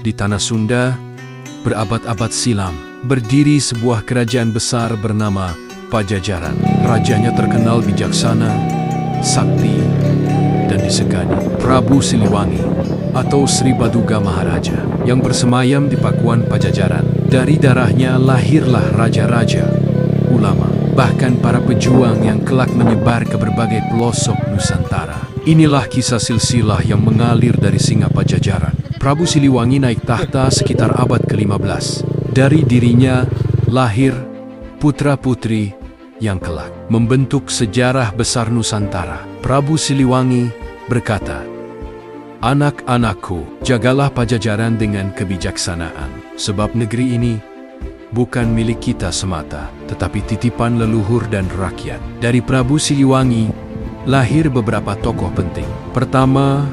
Di tanah Sunda, berabad-abad silam, berdiri sebuah kerajaan besar bernama Pajajaran. Rajanya terkenal bijaksana, sakti, dan disegani. Prabu Siliwangi atau Sri Baduga Maharaja yang bersemayam di pakuan Pajajaran. Dari darahnya lahirlah raja-raja, ulama, bahkan para pejuang yang kelak menyebar ke berbagai pelosok Nusantara. Inilah kisah silsilah yang mengalir dari singa Pajajaran. Prabu Siliwangi naik tahta sekitar abad ke-15. Dari dirinya lahir putra-putri yang kelak membentuk sejarah besar Nusantara. Prabu Siliwangi berkata, "Anak-anakku, jagalah Pajajaran dengan kebijaksanaan, sebab negeri ini bukan milik kita semata, tetapi titipan leluhur dan rakyat." Dari Prabu Siliwangi lahir beberapa tokoh penting. Pertama,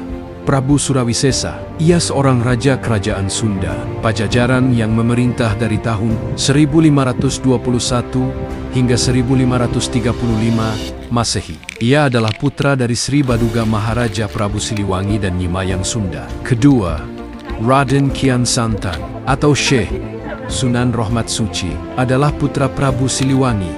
Prabu Surawisesa. Ia seorang raja kerajaan Sunda, Pajajaran yang memerintah dari tahun 1521 hingga 1535 Masehi. Ia adalah putra dari Sri Baduga Maharaja Prabu Siliwangi dan Nyimayang Sunda. Kedua, Raden Kian Santang atau Syekh Sunan Rohmat Suci adalah putra Prabu Siliwangi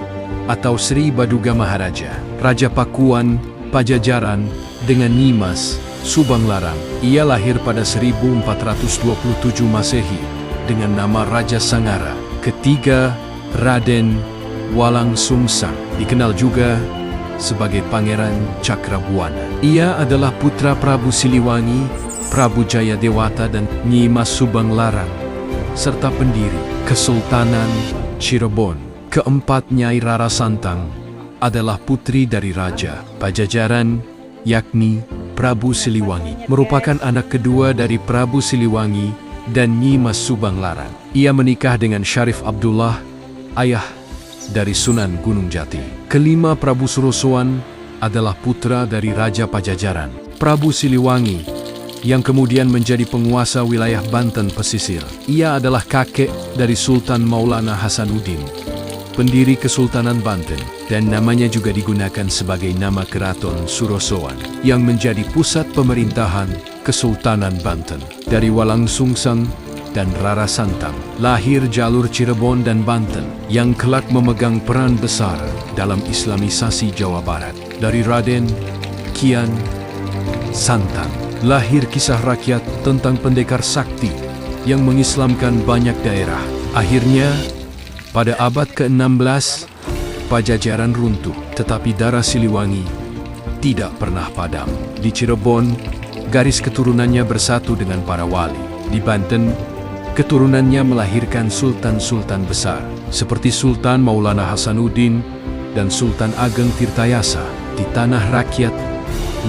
atau Sri Baduga Maharaja, Raja Pakuan Pajajaran dengan Nyimas Subang Larang. Ia lahir pada 1427 Masehi dengan nama Raja Sangara. Ketiga, Raden Walang Sungsang, dikenal juga sebagai Pangeran Cakrabuana. Ia adalah putra Prabu Siliwangi, Prabu Jayadewata dan Nyimas Subang Larang, serta pendiri Kesultanan Cirebon. Keempat, Nyai Rara Santang adalah putri dari Raja Pajajaran, yakni Prabu Siliwangi. Merupakan anak kedua dari Prabu Siliwangi dan Nyimas Subang Larang. Ia menikah dengan Syarif Abdullah, ayah dari Sunan Gunung Jati. Kelima, Prabu Surosoan adalah putra dari Raja Pajajaran, Prabu Siliwangi, yang kemudian menjadi penguasa wilayah Banten pesisir. Ia adalah kakek dari Sultan Maulana Hasanuddin, pendiri Kesultanan Banten, dan namanya juga digunakan sebagai nama Keraton Surosoan yang menjadi pusat pemerintahan Kesultanan Banten. Dari Walang Sungsang dan Rara Santang lahir jalur Cirebon dan Banten yang kelak memegang peran besar dalam Islamisasi Jawa Barat. Dari Raden Kian Santang lahir kisah rakyat tentang pendekar sakti yang mengislamkan banyak daerah. Akhirnya, pada abad ke-16, Pajajaran runtuh, tetapi darah Siliwangi tidak pernah padam. Di Cirebon, garis keturunannya bersatu dengan para wali. Di Banten, keturunannya melahirkan sultan-sultan besar, seperti Sultan Maulana Hasanuddin dan Sultan Ageng Tirtayasa. Di tanah rakyat,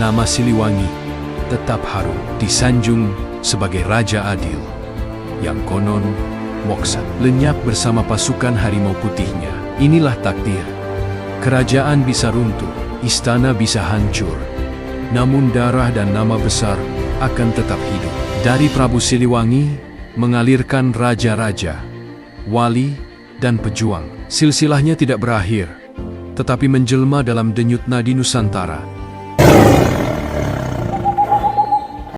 nama Siliwangi tetap harum, disanjung sebagai Raja Adil, yang konon moksa lenyap bersama pasukan harimau putihnya. Inilah takdir. Kerajaan bisa runtuh, istana bisa hancur, namun darah dan nama besar akan tetap hidup. Dari Prabu Siliwangi mengalirkan raja-raja, wali, dan pejuang. Silsilahnya tidak berakhir, tetapi menjelma dalam denyut nadi Nusantara.